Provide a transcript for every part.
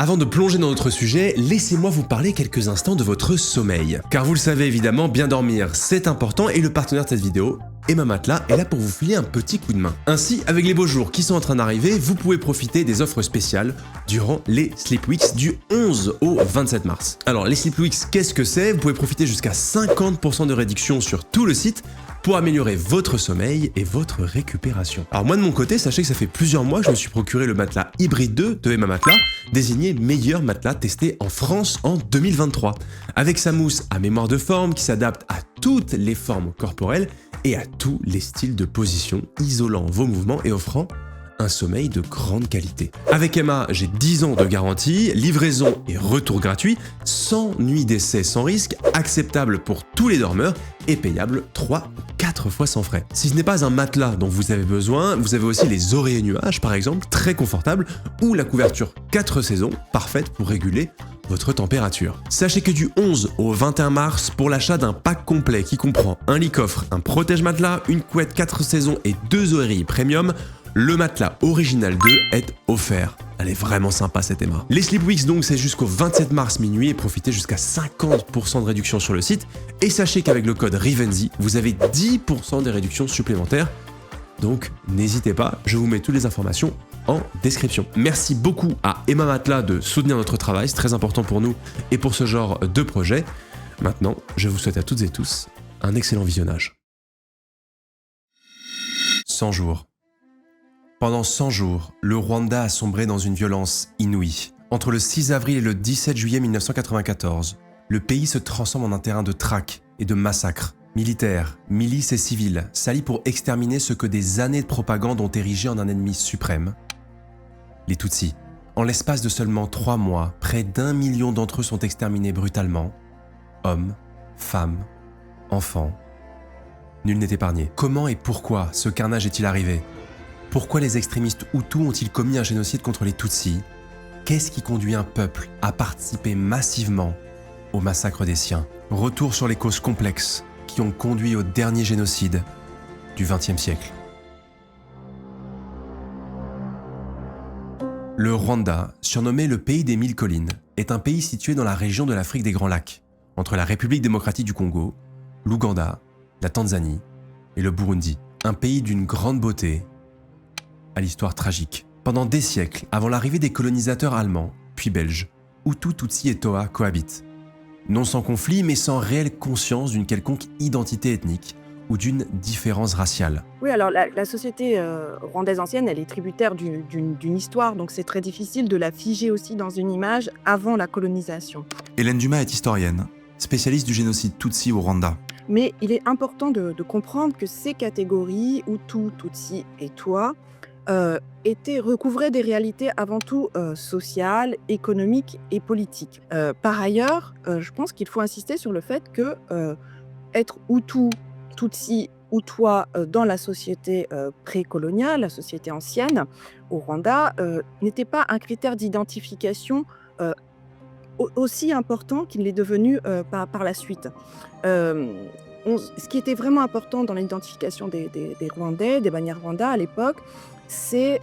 Avant de plonger dans notre sujet, laissez-moi vous parler quelques instants de votre sommeil. Car vous le savez évidemment, bien dormir c'est important et le partenaire de cette vidéo, Emma Matelas, est là pour vous filer un petit coup de main. Ainsi, avec les beaux jours qui sont en train d'arriver, vous pouvez profiter des offres spéciales durant les Sleep Weeks du 11 au 27 mars. Alors les Sleep Weeks, qu'est-ce que c'est? Vous pouvez profiter jusqu'à 50% de réduction sur tout le site pour améliorer votre sommeil et votre récupération. Alors moi de mon côté, sachez que ça fait plusieurs mois que je me suis procuré le matelas Hybrid 2 de Emma Matelas, désigné meilleur matelas testé en France en 2023. Avec sa mousse à mémoire de forme qui s'adapte à toutes les formes corporelles et à tous les styles de position, isolant vos mouvements et offrant un sommeil de grande qualité. Avec Emma, j'ai 10 ans de garantie, livraison et retour gratuit, sans nuit d'essai sans risque, acceptable pour tous les dormeurs et payable 3 ou 4 fois sans frais. Si ce n'est pas un matelas dont vous avez besoin, vous avez aussi les oreillers nuages par exemple, très confortables, ou la couverture 4 saisons, parfaite pour réguler votre température. Sachez que du 11 au 21 mars, pour l'achat d'un pack complet qui comprend un lit-coffre, un protège-matelas, une couette 4 saisons et 2 oreillers premium, le matelas Original 2 est offert. Elle est vraiment sympa cette Emma. Les Sleep Weeks donc c'est jusqu'au 27 mars minuit et profitez jusqu'à 50% de réduction sur le site. Et sachez qu'avec le code RIVENZI, vous avez 10% des réductions supplémentaires. Donc n'hésitez pas, je vous mets toutes les informations en description. Merci beaucoup à Emma Matelas de soutenir notre travail, c'est très important pour nous et pour ce genre de projet. Maintenant, je vous souhaite à toutes et tous un excellent visionnage. 100 jours. Pendant 100 jours, le Rwanda a sombré dans une violence inouïe. Entre le 6 avril et le 17 juillet 1994, le pays se transforme en un terrain de traque et de massacres. Militaires, milices et civils s'allient pour exterminer ce que des années de propagande ont érigé en un ennemi suprême, les Tutsis. En l'espace de seulement 3 mois, près d'1 million d'entre eux sont exterminés brutalement. Hommes, femmes, enfants. Nul n'est épargné. Comment et pourquoi ce carnage est-il arrivé ? Pourquoi les extrémistes Hutus ont-ils commis un génocide contre les Tutsis? Qu'est-ce qui conduit un peuple à participer massivement au massacre des siens? Retour sur les causes complexes qui ont conduit au dernier génocide du XXe siècle. Le Rwanda, surnommé le pays des 1000 collines, est un pays situé dans la région de l'Afrique des Grands Lacs, entre la République démocratique du Congo, l'Ouganda, la Tanzanie et le Burundi. Un pays d'une grande beauté, à l'histoire tragique. Pendant des siècles, avant l'arrivée des colonisateurs allemands, puis belges, Hutus, Tutsis et Toa cohabitent. Non sans conflit, mais sans réelle conscience d'une quelconque identité ethnique ou d'une différence raciale. Oui, alors la société rwandaise ancienne, elle est tributaire d'une histoire, donc c'est très difficile de la figer aussi dans une image avant la colonisation. Hélène Dumas est historienne, spécialiste du génocide Tutsi au Rwanda. Mais il est important de comprendre que ces catégories, Hutu, Tutsi et Toa, recouvraient des réalités avant tout sociales, économiques et politiques. Par ailleurs, je pense qu'il faut insister sur le fait que être Hutu, Tutsi ou Toa dans la société précoloniale, la société ancienne, au Rwanda, n'était pas un critère d'identification aussi important qu'il l'est devenu par la suite. Ce qui était vraiment important dans l'identification des Rwandais, des bannières Rwanda à l'époque, c'est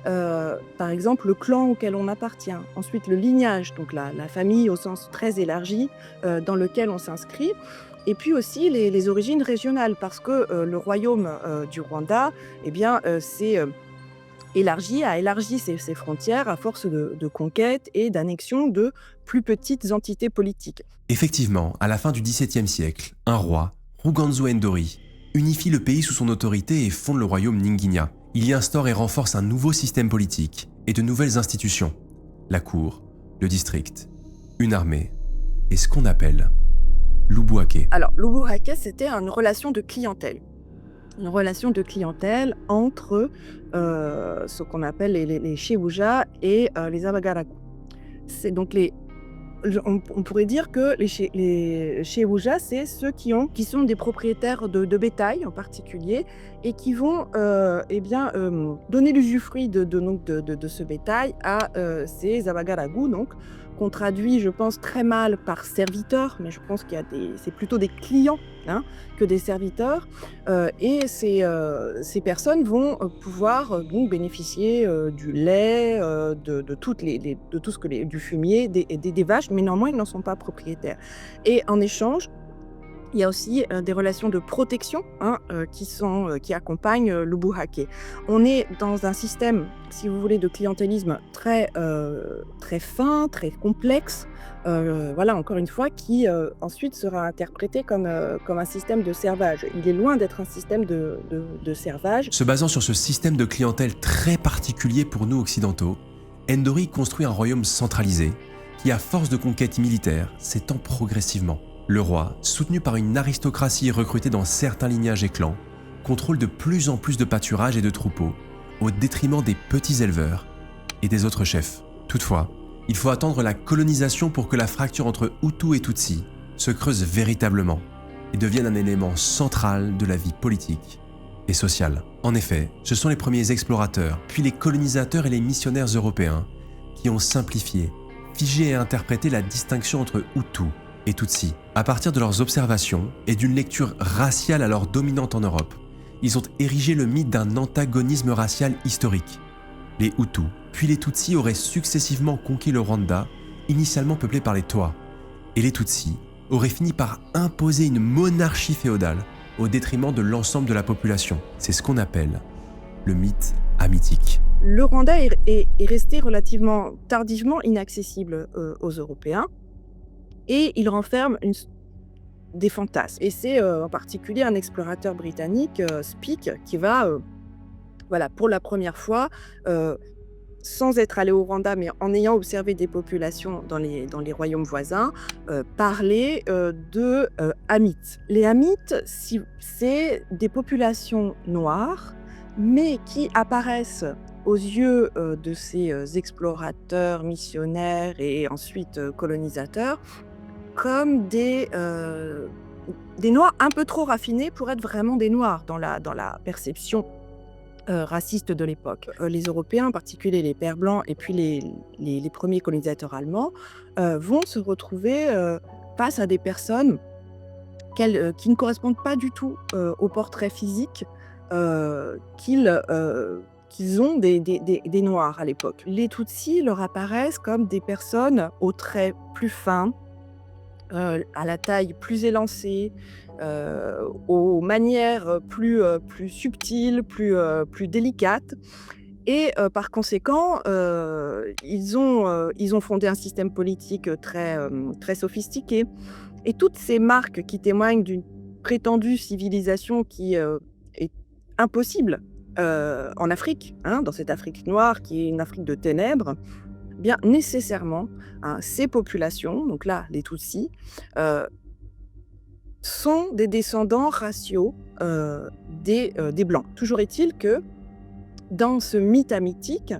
par exemple le clan auquel on appartient. Ensuite, le lignage, donc la famille au sens très élargi dans lequel on s'inscrit. Et puis aussi les origines régionales, parce que le royaume du Rwanda, eh bien, a élargi ses frontières à force de conquêtes et d'annexion de plus petites entités politiques. Effectivement, à la fin du XVIIe siècle, un roi, Ruganzu Ndori, unifie le pays sous son autorité et fonde le royaume Ninginya. Il y instaure et renforce un nouveau système politique et de nouvelles institutions. La cour, le district, une armée et ce qu'on appelle l'Ubuake. Alors, l'Ubuake, c'était une relation de clientèle. Une relation de clientèle entre ce qu'on appelle les Shebuja et les Abagaragu. C'est donc les On pourrait dire que les Cheouja, c'est ceux qui sont des propriétaires de bétail en particulier et qui vont donner l'usufruit de ce bétail à ces Abagaragu, donc qu'on traduit, je pense, très mal par serviteurs, mais je pense c'est plutôt des clients, hein, que des serviteurs. Et ces personnes vont pouvoir donc bénéficier du lait, de tout ce que du fumier, des vaches, mais néanmoins, ils n'en sont pas propriétaires. Et en échange, il y a aussi des relations de protection, hein, qui accompagnent le buhake. On est dans un système, si vous voulez, de clientélisme très fin, très complexe, voilà, encore une fois, qui ensuite sera interprété comme un système de servage. Il est loin d'être un système de servage. Se basant sur ce système de clientèle très particulier pour nous occidentaux, Ndori construit un royaume centralisé qui, à force de conquêtes militaires, s'étend progressivement. Le roi, soutenu par une aristocratie recrutée dans certains lignages et clans, contrôle de plus en plus de pâturages et de troupeaux, au détriment des petits éleveurs et des autres chefs. Toutefois, il faut attendre la colonisation pour que la fracture entre Hutu et Tutsi se creuse véritablement et devienne un élément central de la vie politique et sociale. En effet, ce sont les premiers explorateurs, puis les colonisateurs et les missionnaires européens qui ont simplifié, figé et interprété la distinction entre Hutu et Tutsi. À partir de leurs observations et d'une lecture raciale alors dominante en Europe, ils ont érigé le mythe d'un antagonisme racial historique. Les Hutus, puis les Tutsis auraient successivement conquis le Rwanda, initialement peuplé par les Toa, et les Tutsis auraient fini par imposer une monarchie féodale au détriment de l'ensemble de la population. C'est ce qu'on appelle le mythe hamitique. Le Rwanda est resté relativement tardivement inaccessible aux Européens. Et il renferme des fantasmes. Et c'est en particulier un explorateur britannique, Speke, qui va, pour la première fois, sans être allé au Rwanda, mais en ayant observé des populations dans les royaumes voisins, parler de Hamites. Les Hamites, c'est des populations noires, mais qui apparaissent aux yeux de ces explorateurs, missionnaires et ensuite colonisateurs, comme des noirs un peu trop raffinés pour être vraiment des noirs dans la perception raciste de l'époque. Les Européens, en particulier les Pères blancs et puis les premiers colonisateurs allemands, vont se retrouver face à des personnes qui ne correspondent pas du tout au portrait physique qu'ils ont des Noirs à l'époque. Les Tutsis leur apparaissent comme des personnes aux traits plus fins, à la taille plus élancée, aux manières plus subtiles, plus délicates. Et par conséquent, ils ont fondé un système politique très sophistiqué. Et toutes ces marques qui témoignent d'une prétendue civilisation qui est impossible en Afrique, hein, dans cette Afrique noire qui est une Afrique de ténèbres, bien nécessairement, hein, ces populations, donc là les Tutsis, sont des descendants raciaux des Blancs. Toujours est-il que dans ce mythe hamitique,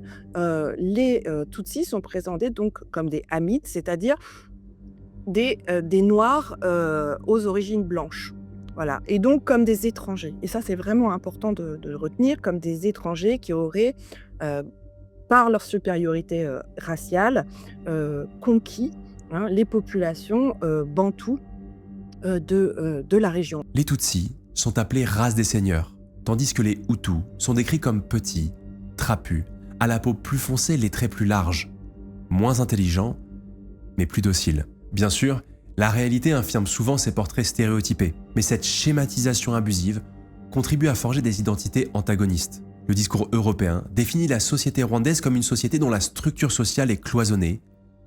les Tutsis sont présentés donc comme des Hamites, c'est-à-dire des Noirs aux origines blanches. Voilà. Et donc comme des étrangers. Et ça, c'est vraiment important de retenir, comme des étrangers qui auraient, par leur supériorité raciale, conquis, hein, les populations bantoues de la région. Les Tutsis sont appelés race des seigneurs, tandis que les Hutus sont décrits comme petits, trapus, à la peau plus foncée, les traits plus larges, moins intelligents, mais plus dociles. Bien sûr, la réalité infirme souvent ces portraits stéréotypés, mais cette schématisation abusive contribue à forger des identités antagonistes. Le discours européen définit la société rwandaise comme une société dont la structure sociale est cloisonnée,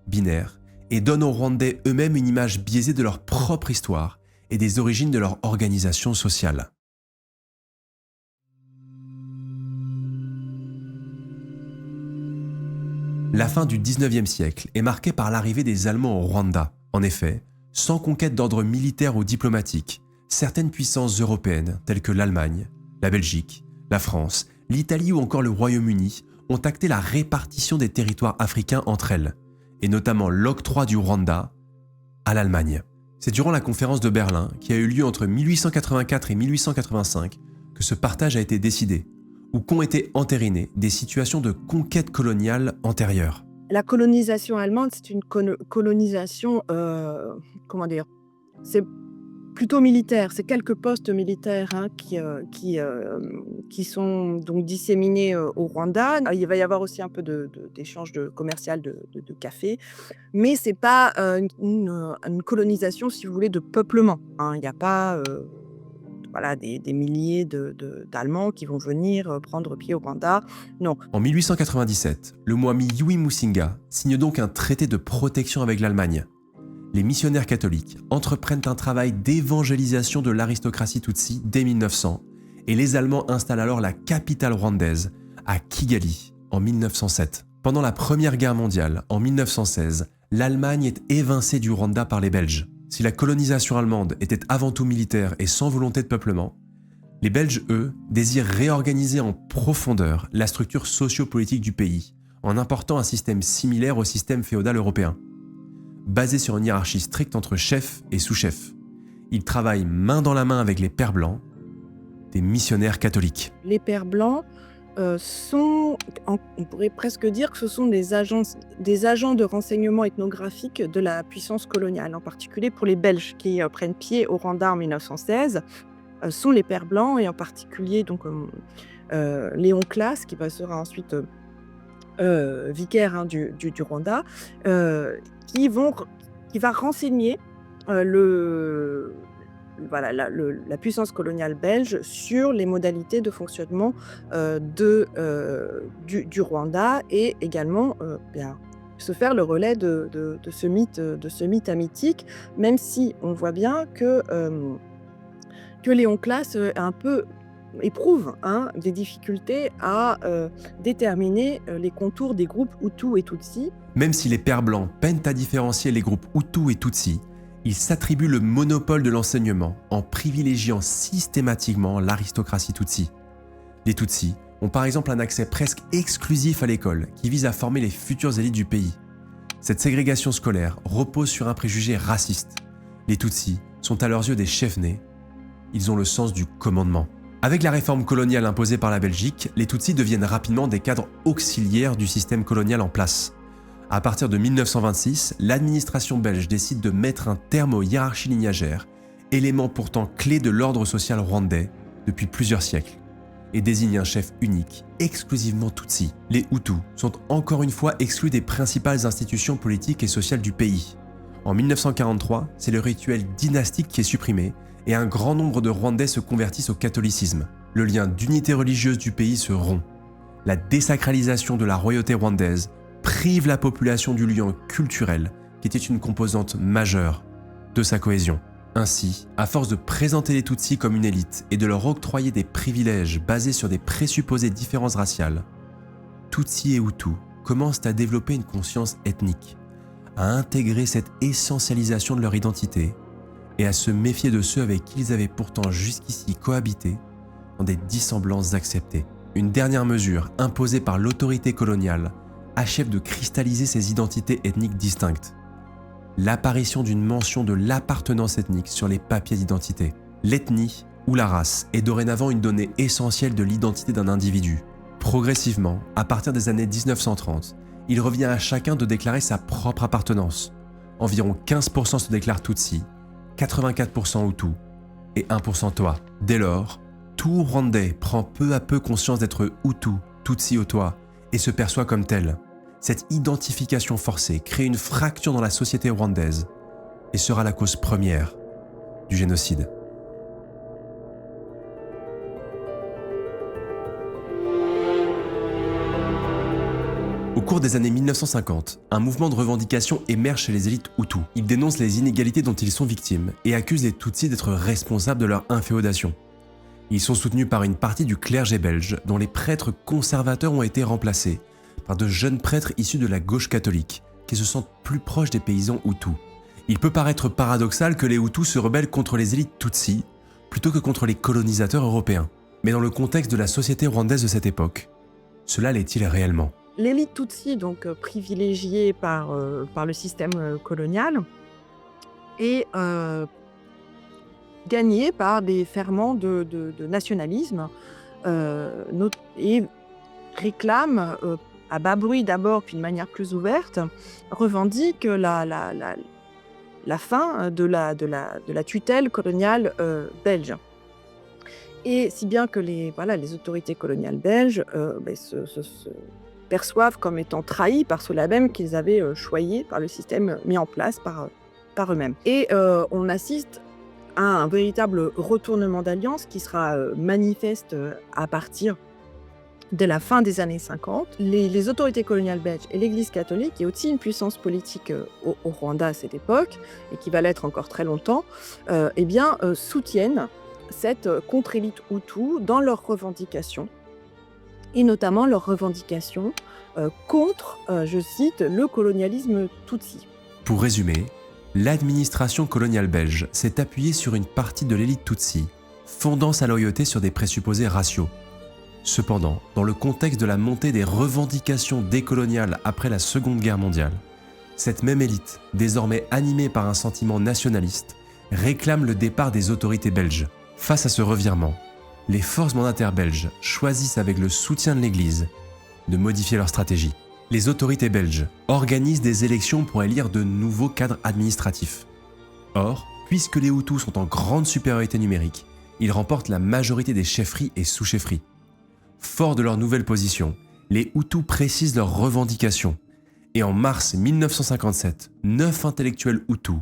binaire, et donne aux Rwandais eux-mêmes une image biaisée de leur propre histoire et des origines de leur organisation sociale. La fin du 19e siècle est marquée par l'arrivée des Allemands au Rwanda. En effet, sans conquête d'ordre militaire ou diplomatique, certaines puissances européennes telles que l'Allemagne, la Belgique, la France, l'Italie ou encore le Royaume-Uni ont acté la répartition des territoires africains entre elles, et notamment l'octroi du Rwanda à l'Allemagne. C'est durant la conférence de Berlin, qui a eu lieu entre 1884 et 1885, que ce partage a été décidé, où qu'ont été entérinées des situations de conquête coloniale antérieures. La colonisation allemande, c'est une colonisation, comment dire? C'est plutôt militaire. C'est quelques postes militaires qui sont donc disséminés au Rwanda. Il va y avoir aussi un peu d'échange commercial de café, mais c'est pas une colonisation, si vous voulez, de peuplement. Il n'y a pas voilà, des milliers d'Allemands qui vont venir prendre pied au Rwanda. Non. En 1897, le Mwami Yui Musinga signe donc un traité de protection avec l'Allemagne. Les missionnaires catholiques entreprennent un travail d'évangélisation de l'aristocratie Tutsi dès 1900 et les Allemands installent alors la capitale rwandaise à Kigali en 1907. Pendant la Première Guerre mondiale, en 1916, l'Allemagne est évincée du Rwanda par les Belges. Si la colonisation allemande était avant tout militaire et sans volonté de peuplement, les Belges, eux, désirent réorganiser en profondeur la structure socio-politique du pays en important un système similaire au système féodal européen, basé sur une hiérarchie stricte entre chefs et sous-chefs. Ils travaillent main dans la main avec les Pères Blancs, des missionnaires catholiques. Les Pères Blancs on pourrait presque dire que ce sont des agents de renseignement ethnographique de la puissance coloniale, en particulier pour les Belges qui prennent pied au Rwanda en 1916, sont les Pères Blancs et en particulier donc, Léon Classe, qui sera ensuite vicaire du Rwanda, qui va renseigner la puissance coloniale belge sur les modalités de fonctionnement du Rwanda et également se faire le relais de ce mythe mythique, même si on voit bien que Léon Classe éprouve des difficultés à déterminer les contours des groupes Hutu et Tutsi. Même si les Pères Blancs peinent à différencier les groupes Hutu et Tutsi, ils s'attribuent le monopole de l'enseignement en privilégiant systématiquement l'aristocratie Tutsi. Les Tutsis ont par exemple un accès presque exclusif à l'école qui vise à former les futures élites du pays. Cette ségrégation scolaire repose sur un préjugé raciste. Les Tutsis sont à leurs yeux des chefs-nés. Ils ont le sens du commandement. Avec la réforme coloniale imposée par la Belgique, les Tutsis deviennent rapidement des cadres auxiliaires du système colonial en place. À partir de 1926, l'administration belge décide de mettre un terme aux hiérarchies lignagères, élément pourtant clé de l'ordre social rwandais depuis plusieurs siècles, et désigne un chef unique, exclusivement Tutsi. Les Hutus sont encore une fois exclus des principales institutions politiques et sociales du pays. En 1943, c'est le rituel dynastique qui est supprimé, et un grand nombre de Rwandais se convertissent au catholicisme. Le lien d'unité religieuse du pays se rompt. La désacralisation de la royauté rwandaise prive la population du lien culturel qui était une composante majeure de sa cohésion. Ainsi, à force de présenter les Tutsis comme une élite et de leur octroyer des privilèges basés sur des présupposées différences raciales, Tutsis et Hutus commencent à développer une conscience ethnique, à intégrer cette essentialisation de leur identité et à se méfier de ceux avec qui ils avaient pourtant jusqu'ici cohabité dans des dissemblances acceptées. Une dernière mesure imposée par l'autorité coloniale achève de cristalliser ces identités ethniques distinctes. L'apparition d'une mention de l'appartenance ethnique sur les papiers d'identité. L'ethnie ou la race est dorénavant une donnée essentielle de l'identité d'un individu. Progressivement, à partir des années 1930, il revient à chacun de déclarer sa propre appartenance. Environ 15% se déclarent Tutsi, 84% Hutu et 1% Twa. Dès lors, tout Rwandais prend peu à peu conscience d'être Hutu, Tutsi ou Twa et se perçoit comme tel. Cette identification forcée crée une fracture dans la société rwandaise et sera la cause première du génocide. Au cours des années 1950, un mouvement de revendication émerge chez les élites Hutus. Ils dénoncent les inégalités dont ils sont victimes et accusent les Tutsis d'être responsables de leur inféodation. Ils sont soutenus par une partie du clergé belge dont les prêtres conservateurs ont été remplacés par de jeunes prêtres issus de la gauche catholique qui se sentent plus proches des paysans Hutus. Il peut paraître paradoxal que les Hutus se rebellent contre les élites Tutsis plutôt que contre les colonisateurs européens. Mais dans le contexte de la société rwandaise de cette époque, cela l'est-il réellement ? l'élite Tutsi, donc privilégiée par le système colonial, est gagnée par des ferments de nationalisme et réclame, à bas bruit d'abord, puis de manière plus ouverte, revendique la fin de la tutelle coloniale belge. Et si bien que les autorités coloniales belges se perçoivent comme étant trahies par ceux-là même qu'ils avaient choyés par le système mis en place par eux-mêmes. Et on assiste à un véritable retournement d'alliance qui sera manifeste à partir de la fin des années 50. Les autorités coloniales belges et l'Église catholique, qui est aussi une puissance politique au Rwanda à cette époque, et qui va l'être encore très longtemps, soutiennent cette contre-élite Hutu dans leurs revendications, et notamment leurs revendications contre, je cite, le colonialisme Tutsi. Pour résumer, l'administration coloniale belge s'est appuyée sur une partie de l'élite Tutsi, fondant sa loyauté sur des présupposés raciaux. Cependant, dans le contexte de la montée des revendications décoloniales après la Seconde Guerre mondiale, cette même élite, désormais animée par un sentiment nationaliste, réclame le départ des autorités belges. Face à ce revirement, les forces mandataires belges choisissent avec le soutien de l'Église de modifier leur stratégie. Les autorités belges organisent des élections pour élire de nouveaux cadres administratifs. Or, puisque les Hutus sont en grande supériorité numérique, ils remportent la majorité des chefferies et sous-chefferies. Forts de leur nouvelle position, les Hutus précisent leurs revendications et en mars 1957, 9 intellectuels Hutus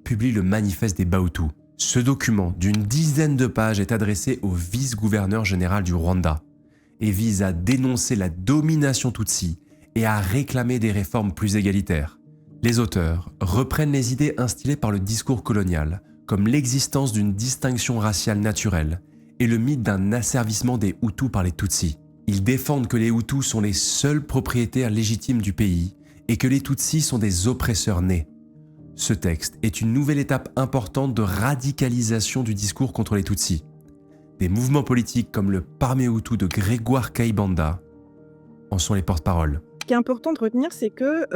publient le manifeste des Bahutus. Ce document d'une dizaine de pages est adressé au vice-gouverneur général du Rwanda et vise à dénoncer la domination Tutsi et à réclamer des réformes plus égalitaires. Les auteurs reprennent les idées instillées par le discours colonial, comme l'existence d'une distinction raciale naturelle et le mythe d'un asservissement des Hutus par les Tutsis. Ils défendent que les Hutus sont les seuls propriétaires légitimes du pays et que les Tutsis sont des oppresseurs nés. Ce texte est une nouvelle étape importante de radicalisation du discours contre les Tutsis. Des mouvements politiques comme le Parmé Hutu de Grégoire Kayibanda en sont les porte-paroles. Ce qui est important de retenir, c'est que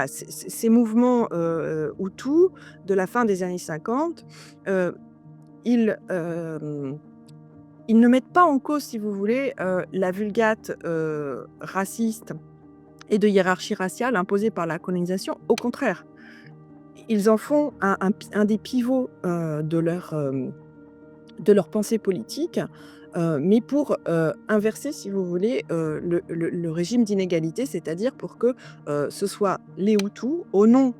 ces mouvements Hutus de la fin des années 50, ils ne mettent pas en cause, si vous voulez, la vulgate raciste et de hiérarchie raciale imposée par la colonisation. Au contraire, ils en font un des pivots de leur pensée politique, mais pour inverser, si vous voulez, le régime d'inégalité, c'est-à-dire pour que ce soit les Hutus, au nom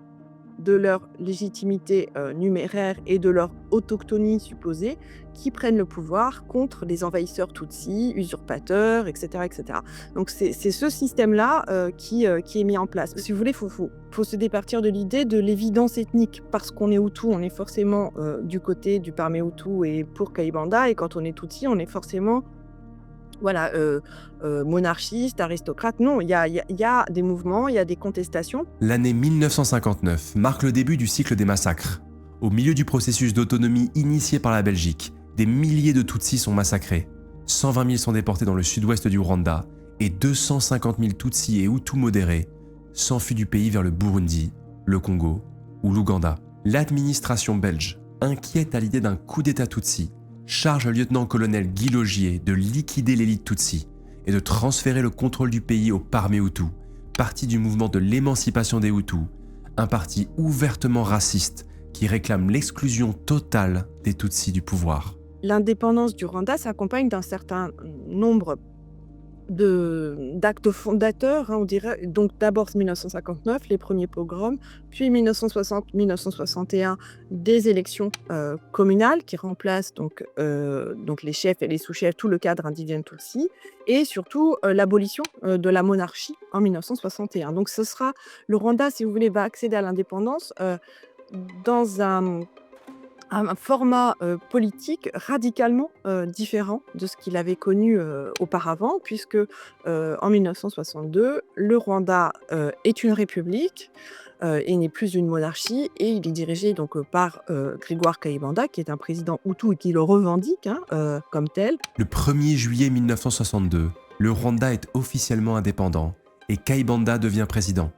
de leur légitimité numéraire et de leur autochtonie supposée, qui prennent le pouvoir contre les envahisseurs Tutsis, usurpateurs, etc. etc. Donc c'est ce système-là qui est mis en place. Si vous voulez, faut se départir de l'idée de l'évidence ethnique. Parce qu'on est Hutu, on est forcément du côté du Parmé Hutu et pour Kayibanda, et quand on est Tutsi, on est forcément monarchiste, aristocrate. Non, il y a des mouvements, il y a des contestations. L'année 1959 marque le début du cycle des massacres. Au milieu du processus d'autonomie initié par la Belgique, des milliers de Tutsis sont massacrés. 120 000 sont déportés dans le sud-ouest du Rwanda et 250 000 Tutsis et Hutus modérés s'enfuient du pays vers le Burundi, le Congo ou l'Ouganda. L'administration belge, inquiète à l'idée d'un coup d'État Tutsi, charge le lieutenant-colonel Guy Logier de liquider l'élite Tutsi et de transférer le contrôle du pays au Parmé Hutu, parti du mouvement de l'émancipation des Hutus, un parti ouvertement raciste qui réclame l'exclusion totale des Tutsis du pouvoir. L'indépendance du Rwanda s'accompagne d'un certain nombre d'actes fondateurs, on dirait. Donc d'abord 1959, les premiers pogroms, puis 1960-1961, des élections communales qui remplacent donc les chefs et les sous-chefs, tout le cadre indigène Tutsi, et surtout l'abolition de la monarchie en 1961. Donc le Rwanda, si vous voulez, va accéder à l'indépendance dans un format politique radicalement différent de ce qu'il avait connu auparavant, puisque en 1962, le Rwanda est une république et n'est plus une monarchie, et il est dirigé donc par Grégoire Kayibanda, qui est un président Hutu et qui le revendique comme tel. Le 1er juillet 1962, Le Rwanda est officiellement indépendant et Kayibanda devient président.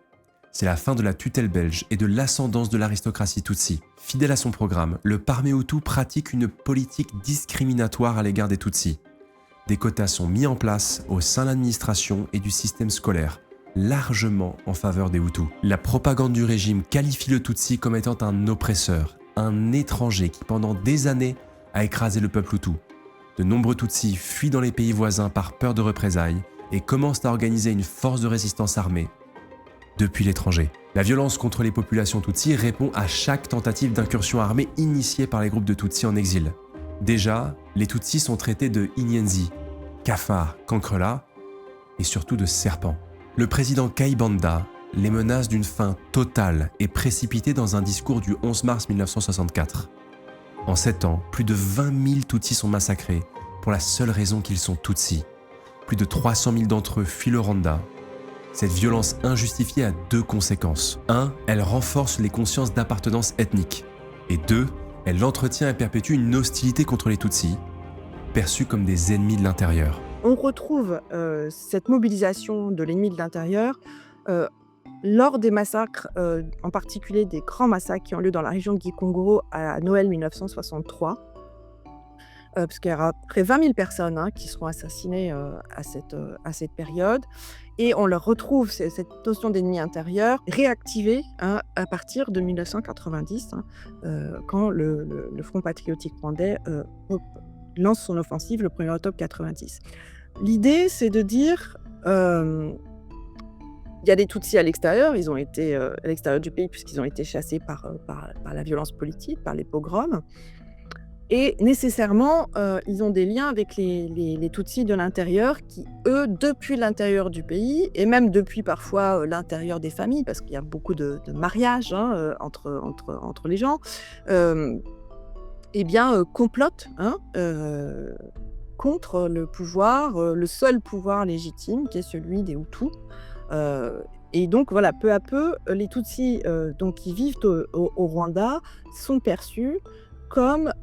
C'est la fin de la tutelle belge et de l'ascendance de l'aristocratie Tutsi. Fidèle à son programme, le Parmé Hutu pratique une politique discriminatoire à l'égard des Tutsis. Des quotas sont mis en place au sein de l'administration et du système scolaire, largement en faveur des Hutus. La propagande du régime qualifie le Tutsi comme étant un oppresseur, un étranger qui pendant des années a écrasé le peuple Hutu. De nombreux Tutsis fuient dans les pays voisins par peur de représailles et commencent à organiser une force de résistance armée depuis l'étranger. La violence contre les populations Tutsis répond à chaque tentative d'incursion armée initiée par les groupes de Tutsis en exil. Déjà, les Tutsis sont traités de Inyenzi, cafards, cancrelats et surtout de serpents. Le président Kayibanda les menace d'une fin totale et précipitée dans un discours du 11 mars 1964. En 7 ans, plus de 20 000 Tutsis sont massacrés pour la seule raison qu'ils sont Tutsis. Plus de 300 000 d'entre eux fuient le Rwanda. Cette violence injustifiée a 2 conséquences. 1. Elle renforce les consciences d'appartenance ethnique. Et 2. Elle entretient et perpétue une hostilité contre les Tutsis, perçus comme des ennemis de l'intérieur. On retrouve cette mobilisation de l'ennemi de l'intérieur lors des massacres, en particulier des grands massacres qui ont lieu dans la région de Gikongoro à Noël 1963. Parce qu'il y aura près de 20 000 personnes qui seront assassinées à cette période. Et on leur retrouve cette notion d'ennemi intérieur réactivée à partir de 1990, quand le Front patriotique rwandais lance son offensive le 1er octobre 1990. L'idée, c'est de dire il y a des Tutsis à l'extérieur, ils ont été à l'extérieur du pays puisqu'ils ont été chassés par la violence politique, par les pogroms. Et nécessairement, ils ont des liens avec les Tutsis de l'intérieur qui, eux, depuis l'intérieur du pays, et même depuis parfois l'intérieur des familles, parce qu'il y a beaucoup de mariages entre les gens, complotent contre le pouvoir, le seul pouvoir légitime, qui est celui des Hutus. Et donc, voilà, peu à peu, les Tutsis qui vivent au Rwanda sont perçus comme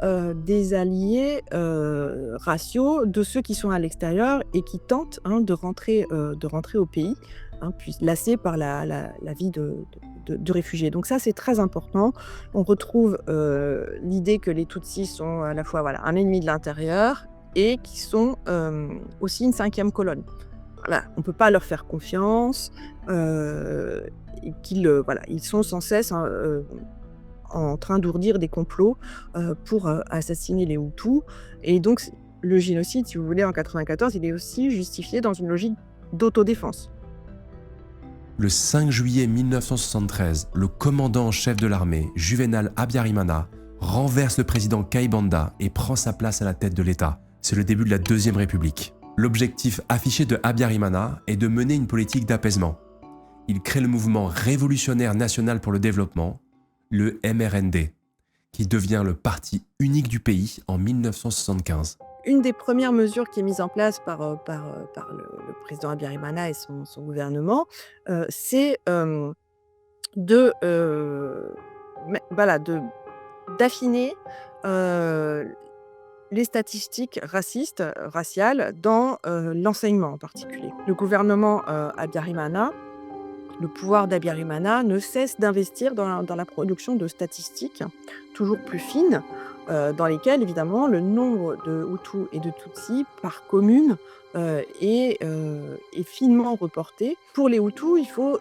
des alliés raciaux de ceux qui sont à l'extérieur et qui tentent de rentrer au pays, puis lassés par la vie de réfugiés. Donc ça, c'est très important. On retrouve l'idée que les Tutsis sont à la fois un ennemi de l'intérieur et qui sont aussi une 5e colonne. Voilà, on ne peut pas leur faire confiance, ils sont sans cesse en train d'ourdir des complots pour assassiner les Hutus. Et donc, le génocide, si vous voulez, en 1994, il est aussi justifié dans une logique d'autodéfense. Le 5 juillet 1973, le commandant en chef de l'armée, Juvenal Habyarimana, renverse le président Kayibanda et prend sa place à la tête de l'État. C'est le début de la Deuxième République. L'objectif affiché de Habyarimana est de mener une politique d'apaisement. Il crée le mouvement révolutionnaire national pour le développement, le MRND, qui devient le parti unique du pays en 1975. Une des premières mesures qui est mise en place par le président Habyarimana et son gouvernement, c'est d'affiner les statistiques raciales dans l'enseignement en particulier. Le gouvernement Habyarimana, le pouvoir d'Habyarimana ne cesse d'investir dans la production de statistiques toujours plus fines, dans lesquelles, évidemment, le nombre de Hutus et de Tutsis par commune est finement reporté. Pour les Hutus, il faut,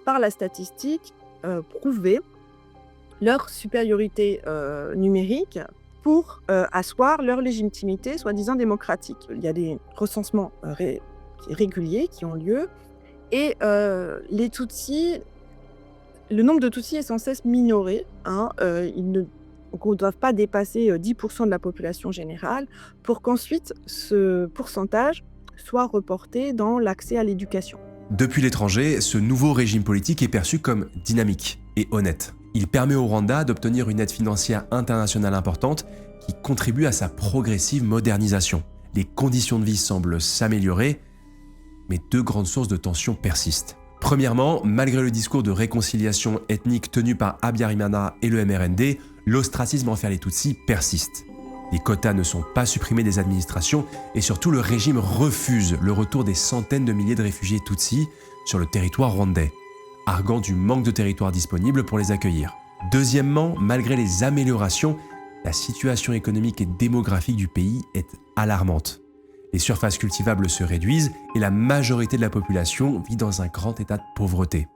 par la statistique, prouver leur supériorité numérique pour asseoir leur légitimité soi-disant démocratique. Il y a des recensements réguliers qui ont lieu. Et les Tutsis, le nombre de Tutsis est sans cesse minoré. Ils ne doivent pas dépasser 10% de la population générale pour qu'ensuite ce pourcentage soit reporté dans l'accès à l'éducation. Depuis l'étranger, ce nouveau régime politique est perçu comme dynamique et honnête. Il permet au Rwanda d'obtenir une aide financière internationale importante qui contribue à sa progressive modernisation. Les conditions de vie semblent s'améliorer, mais 2 grandes sources de tension persistent. Premièrement, malgré le discours de réconciliation ethnique tenu par Habyarimana et le MRND, l'ostracisme envers les Tutsis persiste. Les quotas ne sont pas supprimés des administrations et surtout le régime refuse le retour des centaines de milliers de réfugiés Tutsis sur le territoire rwandais, arguant du manque de territoire disponible pour les accueillir. Deuxièmement, malgré les améliorations, la situation économique et démographique du pays est alarmante. Les surfaces cultivables se réduisent et la majorité de la population vit dans un grand état de pauvreté.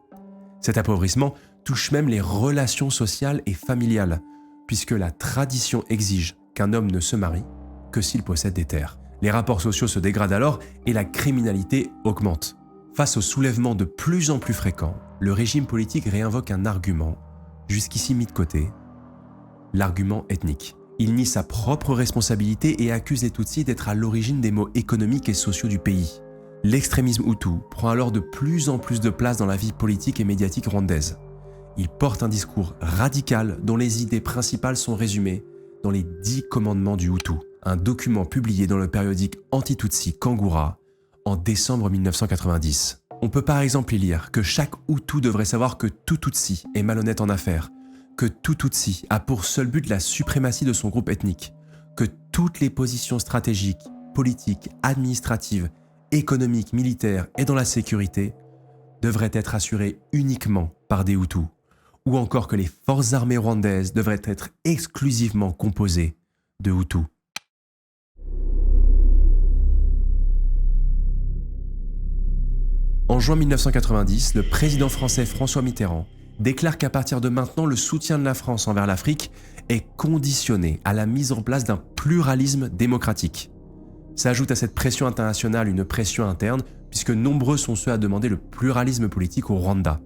Cet appauvrissement touche même les relations sociales et familiales, puisque la tradition exige qu'un homme ne se marie que s'il possède des terres. Les rapports sociaux se dégradent alors et la criminalité augmente. Face au soulèvement de plus en plus fréquent, le régime politique réinvoque un argument, jusqu'ici mis de côté, l'argument ethnique. Il nie sa propre responsabilité et accuse les Tutsis d'être à l'origine des maux économiques et sociaux du pays. L'extrémisme hutu prend alors de plus en plus de place dans la vie politique et médiatique rwandaise. Il porte un discours radical dont les idées principales sont résumées dans les 10 commandements du Hutu, un document publié dans le périodique anti-Tutsi Kangura en décembre 1990. On peut par exemple y lire que chaque Hutu devrait savoir que tout Tutsi est malhonnête en affaires, que tout Tutsi a pour seul but la suprématie de son groupe ethnique, que toutes les positions stratégiques, politiques, administratives, économiques, militaires et dans la sécurité devraient être assurées uniquement par des Hutus, ou encore que les forces armées rwandaises devraient être exclusivement composées de Hutus. En juin 1990, le président français François Mitterrand déclare qu'à partir de maintenant, le soutien de la France envers l'Afrique est conditionné à la mise en place d'un pluralisme démocratique. S'ajoute à cette pression internationale une pression interne, puisque nombreux sont ceux à demander le pluralisme politique au Rwanda.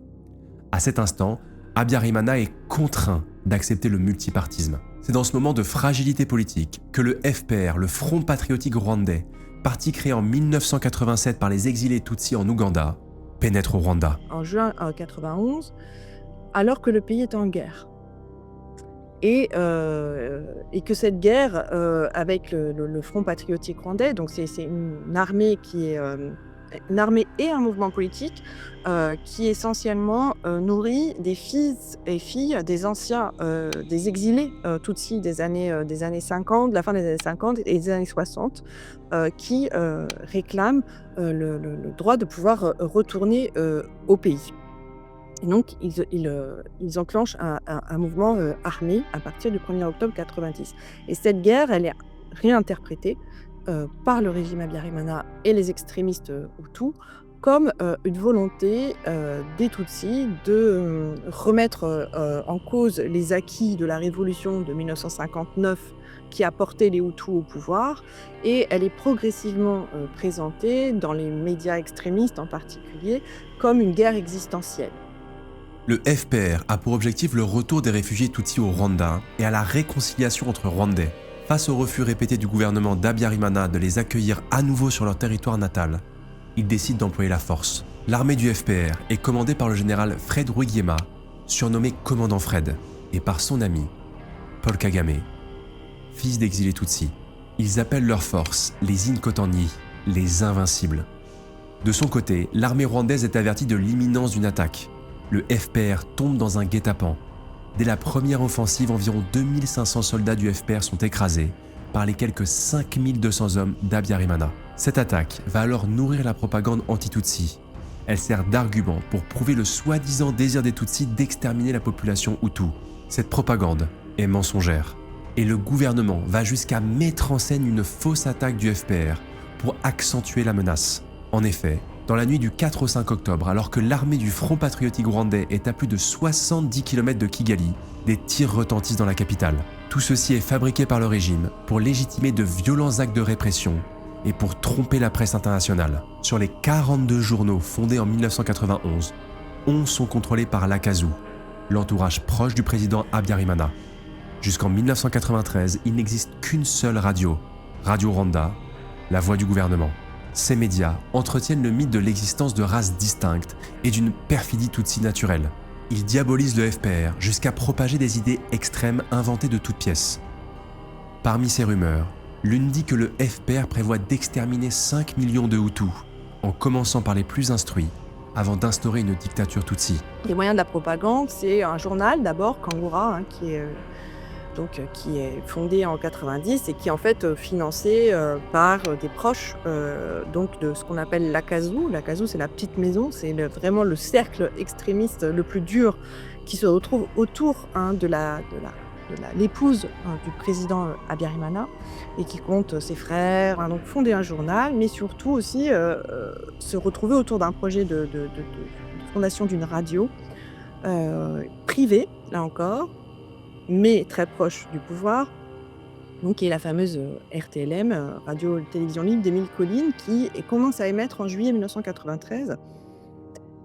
À cet instant, Habyarimana est contraint d'accepter le multipartisme. C'est dans ce moment de fragilité politique que le FPR, le Front patriotique rwandais, parti créé en 1987 par les exilés Tutsis en Ouganda, pénètre au Rwanda. En juin 1991, alors que le pays est en guerre. Et que cette guerre, avec le Front patriotique rwandais, donc c'est une armée qui est une armée et un mouvement politique qui essentiellement nourrit des fils et filles des anciens, des exilés Tutsis des années 50, de la fin des années 50 et des années 60, qui réclament le droit de pouvoir retourner au pays. Et donc, ils enclenchent un mouvement armé à partir du 1er octobre 1990. Et cette guerre, elle est réinterprétée par le régime Habyarimana et les extrémistes Hutus comme une volonté des Tutsis de remettre en cause les acquis de la révolution de 1959 qui a porté les Hutus au pouvoir, et elle est progressivement présentée dans les médias extrémistes en particulier comme une guerre existentielle. Le FPR a pour objectif le retour des réfugiés Tutsis au Rwanda et à la réconciliation entre Rwandais. Face au refus répété du gouvernement d'Habyarimana de les accueillir à nouveau sur leur territoire natal, il décide d'employer la force. L'armée du FPR est commandée par le général Fred Rwigema, surnommé Commandant Fred, et par son ami, Paul Kagame, fils d'exilés Tutsis. Ils appellent leur force les Inkotani, les Invincibles. De son côté, l'armée rwandaise est avertie de l'imminence d'une attaque. Le FPR tombe dans un guet-apens. Dès la première offensive, environ 2500 soldats du FPR sont écrasés par les quelques 5200 hommes d'Habyarimana. Cette attaque va alors nourrir la propagande anti-Tutsi. Elle sert d'argument pour prouver le soi-disant désir des Tutsis d'exterminer la population Hutu. Cette propagande est mensongère. Et le gouvernement va jusqu'à mettre en scène une fausse attaque du FPR pour accentuer la menace. En effet, dans la nuit du 4 au 5 octobre, alors que l'armée du Front patriotique rwandais est à plus de 70 km de Kigali, des tirs retentissent dans la capitale. Tout ceci est fabriqué par le régime pour légitimer de violents actes de répression et pour tromper la presse internationale. Sur les 42 journaux fondés en 1991, 11 sont contrôlés par l'Akazu, l'entourage proche du président Habyarimana. Jusqu'en 1993, il n'existe qu'une seule radio, Radio Rwanda, la voix du gouvernement. Ces médias entretiennent le mythe de l'existence de races distinctes et d'une perfidie Tutsi naturelle. Ils diabolisent le FPR jusqu'à propager des idées extrêmes inventées de toutes pièces. Parmi ces rumeurs, l'une dit que le FPR prévoit d'exterminer 5 millions de Hutus, en commençant par les plus instruits, avant d'instaurer une dictature Tutsi. Les moyens de la propagande, c'est un journal d'abord, Kangura, qui est qui est fondée en 90 et qui est en fait financée par des proches donc de ce qu'on appelle l'Akazu. L'Akazu, c'est la petite maison, c'est vraiment le cercle extrémiste le plus dur qui se retrouve autour de l'épouse du président Habyarimana et qui compte ses frères, donc fonder un journal, mais surtout aussi se retrouver autour d'un projet de fondation d'une radio privée, là encore, mais très proche du pouvoir, donc qui est la fameuse RTLM, Radio-Télévision Libre d'Émile Colline, qui commence à émettre en juillet 1993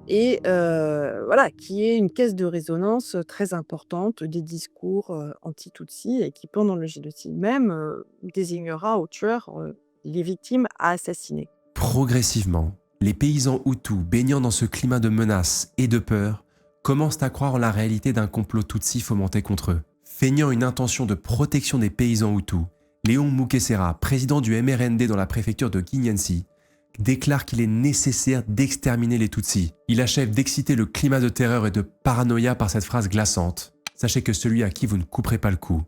et voilà, qui est une caisse de résonance très importante des discours anti-Tutsi et qui, pendant le génocide même, désignera aux tueurs les victimes à assassiner. Progressivement, les paysans hutus baignant dans ce climat de menaces et de peur commencent à croire en la réalité d'un complot Tutsi fomenté contre eux. Feignant une intention de protection des paysans hutus, Léon Mukesera, président du MRND dans la préfecture de Kinyansi, déclare qu'il est nécessaire d'exterminer les Tutsis. Il achève d'exciter le climat de terreur et de paranoïa par cette phrase glaçante. Sachez que celui à qui vous ne couperez pas le cou,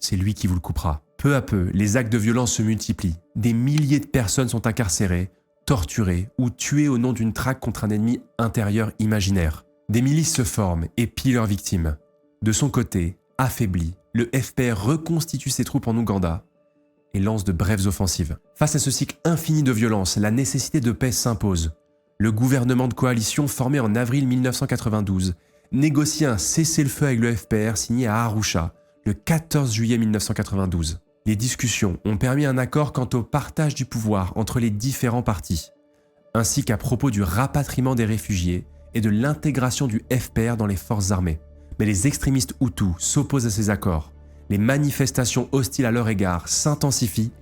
c'est lui qui vous le coupera. Peu à peu, les actes de violence se multiplient. Des milliers de personnes sont incarcérées, torturées ou tuées au nom d'une traque contre un ennemi intérieur imaginaire. Des milices se forment et pillent leurs victimes. De son côté, affaibli, le FPR reconstitue ses troupes en Ouganda et lance de brèves offensives. Face à ce cycle infini de violence, la nécessité de paix s'impose. Le gouvernement de coalition formé en avril 1992 négocie un cessez-le-feu avec le FPR signé à Arusha le 14 juillet 1992. Les discussions ont permis un accord quant au partage du pouvoir entre les différents partis, ainsi qu'à propos du rapatriement des réfugiés et de l'intégration du FPR dans les forces armées. Mais les extrémistes hutus s'opposent à ces accords. Les manifestations hostiles à leur égard s'intensifient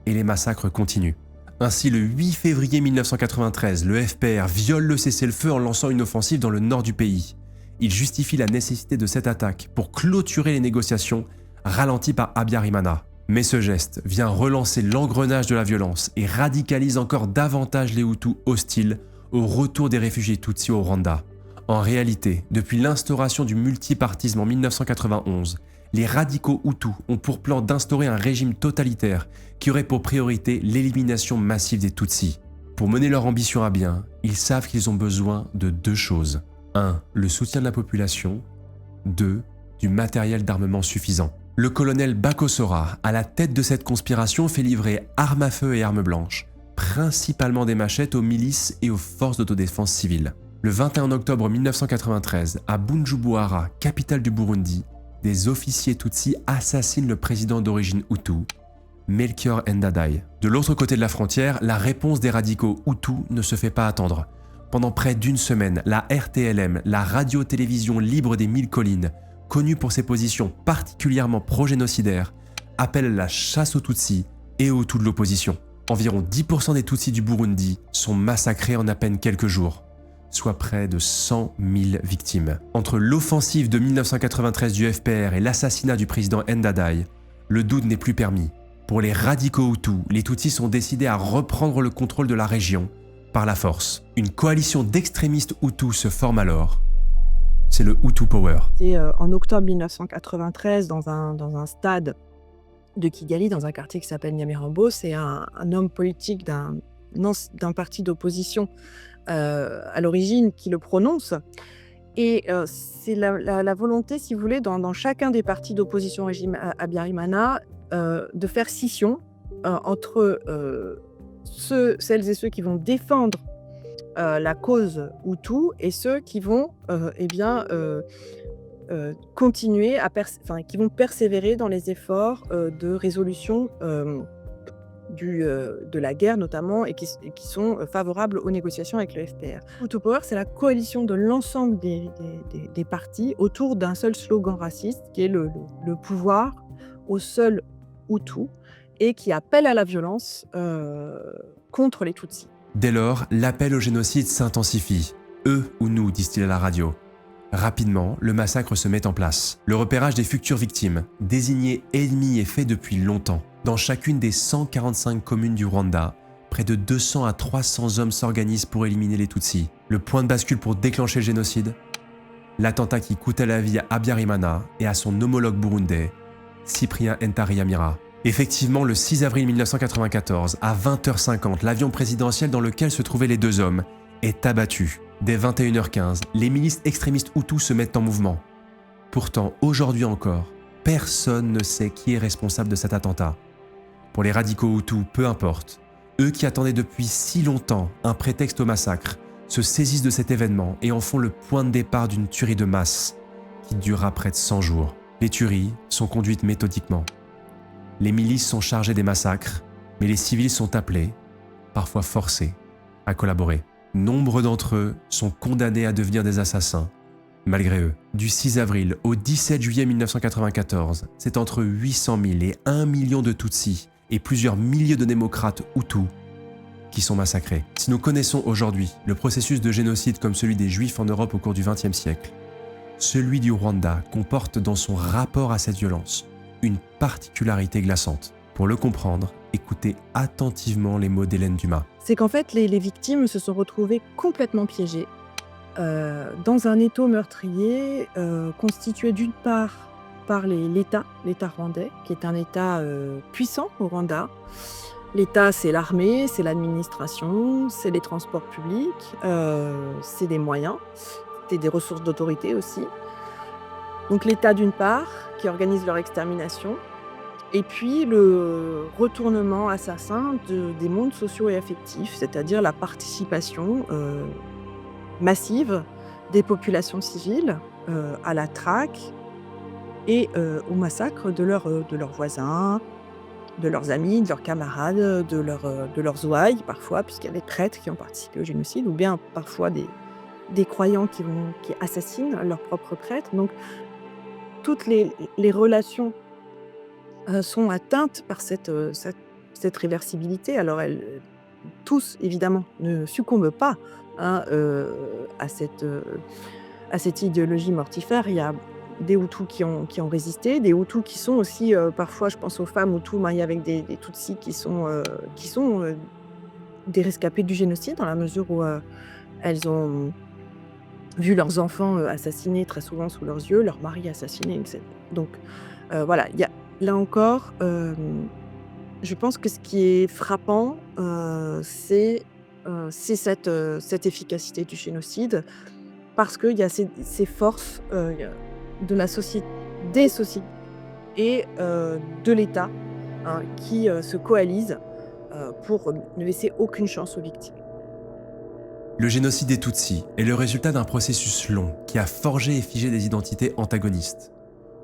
et les massacres continuent. Ainsi, le 8 février 1993, le FPR viole le cessez-le-feu en lançant une offensive dans le nord du pays. Il justifie la nécessité de cette attaque pour clôturer les négociations ralenties par Habyarimana. Mais ce geste vient relancer l'engrenage de la violence et radicalise encore davantage les Hutus hostiles au retour des réfugiés Tutsis au Rwanda. En réalité, depuis l'instauration du multipartisme en 1991, les radicaux Hutus ont pour plan d'instaurer un régime totalitaire qui aurait pour priorité l'élimination massive des Tutsis. Pour mener leur ambition à bien, ils savent qu'ils ont besoin de deux choses. 1. Le soutien de la population. 2. Du matériel d'armement suffisant. Le colonel Bakosora, à la tête de cette conspiration, fait livrer armes à feu et armes blanches, principalement des machettes aux milices et aux forces d'autodéfense civiles. Le 21 octobre 1993, à Bujumbura, capitale du Burundi, des officiers Tutsis assassinent le président d'origine Hutu, Melchior Ndadaye. De l'autre côté de la frontière, la réponse des radicaux Hutus ne se fait pas attendre. Pendant près d'une semaine, la RTLM, la radio-télévision libre des Mille Collines, connue pour ses positions particulièrement pro-génocidaires, appelle à la chasse aux Tutsis et aux Hutus de l'opposition. Environ 10% des Tutsis du Burundi sont massacrés en à peine quelques jours, soit près de 100 000 victimes. Entre l'offensive de 1993 du FPR et l'assassinat du président Ndadaye, le doute n'est plus permis. Pour les radicaux Hutus, les Tutsis sont décidés à reprendre le contrôle de la région par la force. Une coalition d'extrémistes Hutus se forme alors. C'est le Hutu Power. C'est en octobre 1993, dans un stade de Kigali, dans un quartier qui s'appelle Nyamirambo. C'est un homme politique d'un parti d'opposition à l'origine qui le prononce. Et c'est la volonté, si vous voulez, dans chacun des partis d'opposition au régime Habyarimana, de faire scission entre celles et ceux qui vont défendre la cause Hutu et ceux qui vont continuer qui vont persévérer dans les efforts de résolution de la guerre notamment et qui sont favorables aux négociations avec le FPR. Hutu Power, c'est la coalition de l'ensemble des partis autour d'un seul slogan raciste qui est le pouvoir au seul Hutu et qui appelle à la violence contre les Tutsis. Dès lors, l'appel au génocide s'intensifie. Eux ou nous, disent-ils à la radio. Rapidement, le massacre se met en place. Le repérage des futures victimes, désignées ennemies, est fait depuis longtemps. Dans chacune des 145 communes du Rwanda, près de 200 à 300 hommes s'organisent pour éliminer les Tutsis. Le point de bascule pour déclencher le génocide, l'attentat qui coûtait la vie à Habyarimana et à son homologue burundais, Cyprien Ntaryamira. Effectivement, le 6 avril 1994, à 20h50, l'avion présidentiel dans lequel se trouvaient les deux hommes est abattu. Dès 21h15, les milices extrémistes Hutus se mettent en mouvement. Pourtant, aujourd'hui encore, personne ne sait qui est responsable de cet attentat. Pour les radicaux Hutus, peu importe. Eux qui attendaient depuis si longtemps un prétexte au massacre, se saisissent de cet événement et en font le point de départ d'une tuerie de masse qui durera près de 100 jours. Les tueries sont conduites méthodiquement. Les milices sont chargées des massacres, mais les civils sont appelés, parfois forcés, à collaborer. Nombre d'entre eux sont condamnés à devenir des assassins, malgré eux. Du 6 avril au 17 juillet 1994, c'est entre 800 000 et 1 million de Tutsis et plusieurs milliers de démocrates Hutus qui sont massacrés. Si nous connaissons aujourd'hui le processus de génocide comme celui des Juifs en Europe au cours du XXe siècle, celui du Rwanda comporte dans son rapport à cette violence une particularité glaçante. Pour le comprendre, écoutez attentivement les mots d'Hélène Dumas. C'est qu'en fait, les victimes se sont retrouvées complètement piégées dans un étau meurtrier constitué d'une part par l'État rwandais, qui est un État puissant au Rwanda. L'État, c'est l'armée, c'est l'administration, c'est les transports publics, c'est des moyens, c'est des ressources d'autorité aussi. Donc l'État d'une part, qui organise leur extermination, et puis le retournement assassin des mondes sociaux et affectifs, c'est-à-dire la participation massive des populations civiles à la traque et au massacre de leurs voisins, de leurs amis, de leurs camarades, de leurs ouailles parfois, puisqu'il y a des prêtres qui ont participé au génocide, ou bien parfois des croyants qui assassinent leurs propres prêtres. Donc toutes les relations sont atteintes par cette réversibilité. Alors tous, évidemment, ne succombent pas à cette idéologie mortifère. Il y a des Hutus qui ont résisté, des Hutus qui sont aussi, parfois, je pense aux femmes Hutus mariées avec des Tutsis qui sont des rescapés du génocide, dans la mesure où elles ont vu leurs enfants assassinés très souvent sous leurs yeux, leurs maris assassinés, etc. Donc voilà, il y a, là encore, je pense que ce qui est frappant, c'est cette efficacité du génocide, parce qu'il y a ces forces de la société, des sociétés et de l'État qui se coalisent pour ne laisser aucune chance aux victimes. Le génocide des Tutsis est le résultat d'un processus long qui a forgé et figé des identités antagonistes.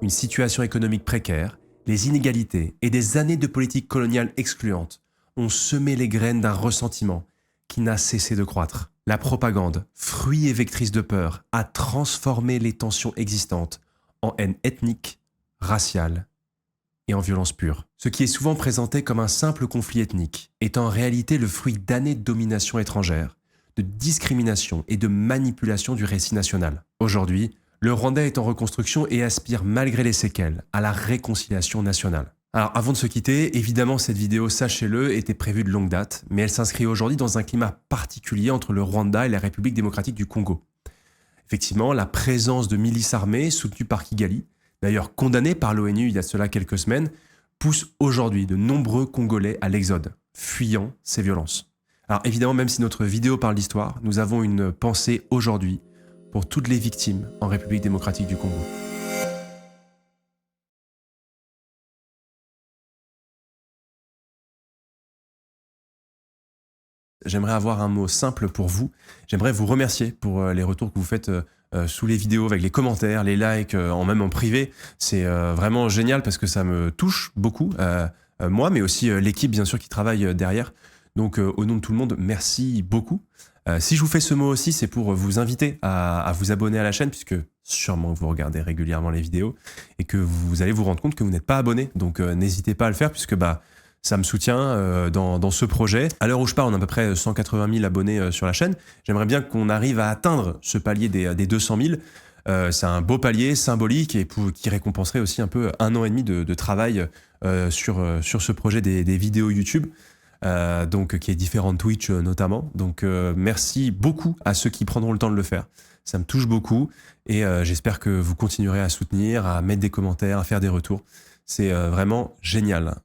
Une situation économique précaire, les inégalités et des années de politique coloniale excluante ont semé les graines d'un ressentiment qui n'a cessé de croître. La propagande, fruit et vectrice de peur, a transformé les tensions existantes en haine ethnique, raciale et en violence pure. Ce qui est souvent présenté comme un simple conflit ethnique est en réalité le fruit d'années de domination étrangère, de discrimination et de manipulation du récit national. Aujourd'hui, le Rwanda est en reconstruction et aspire, malgré les séquelles, à la réconciliation nationale. Alors, avant de se quitter, évidemment, cette vidéo, sachez-le, était prévue de longue date, mais elle s'inscrit aujourd'hui dans un climat particulier entre le Rwanda et la République démocratique du Congo. Effectivement, la présence de milices armées soutenues par Kigali, d'ailleurs condamnées par l'ONU il y a cela quelques semaines, pousse aujourd'hui de nombreux Congolais à l'exode, fuyant ces violences. Alors évidemment, même si notre vidéo parle d'histoire, nous avons une pensée aujourd'hui pour toutes les victimes en République démocratique du Congo. J'aimerais avoir un mot simple pour vous. J'aimerais vous remercier pour les retours que vous faites sous les vidéos, avec les commentaires, les likes, même en privé. C'est vraiment génial parce que ça me touche beaucoup, moi, mais aussi l'équipe, bien sûr, qui travaille derrière. Donc, au nom de tout le monde, merci beaucoup. Si je vous fais ce mot aussi, c'est pour vous inviter à vous abonner à la chaîne, puisque sûrement vous regardez régulièrement les vidéos et que vous allez vous rendre compte que vous n'êtes pas abonné. Donc, n'hésitez pas à le faire, puisque ça me soutient dans ce projet. À l'heure où je parle, on a à peu près 180 000 abonnés sur la chaîne. J'aimerais bien qu'on arrive à atteindre ce palier des 200 000. C'est un beau palier symbolique et qui récompenserait aussi un peu 1 an et demi de travail sur ce projet des vidéos YouTube. Donc qui est différent de Twitch notamment. Donc merci beaucoup à ceux qui prendront le temps de le faire. Ça me touche beaucoup et j'espère que vous continuerez à soutenir, à mettre des commentaires, à faire des retours. C'est vraiment génial.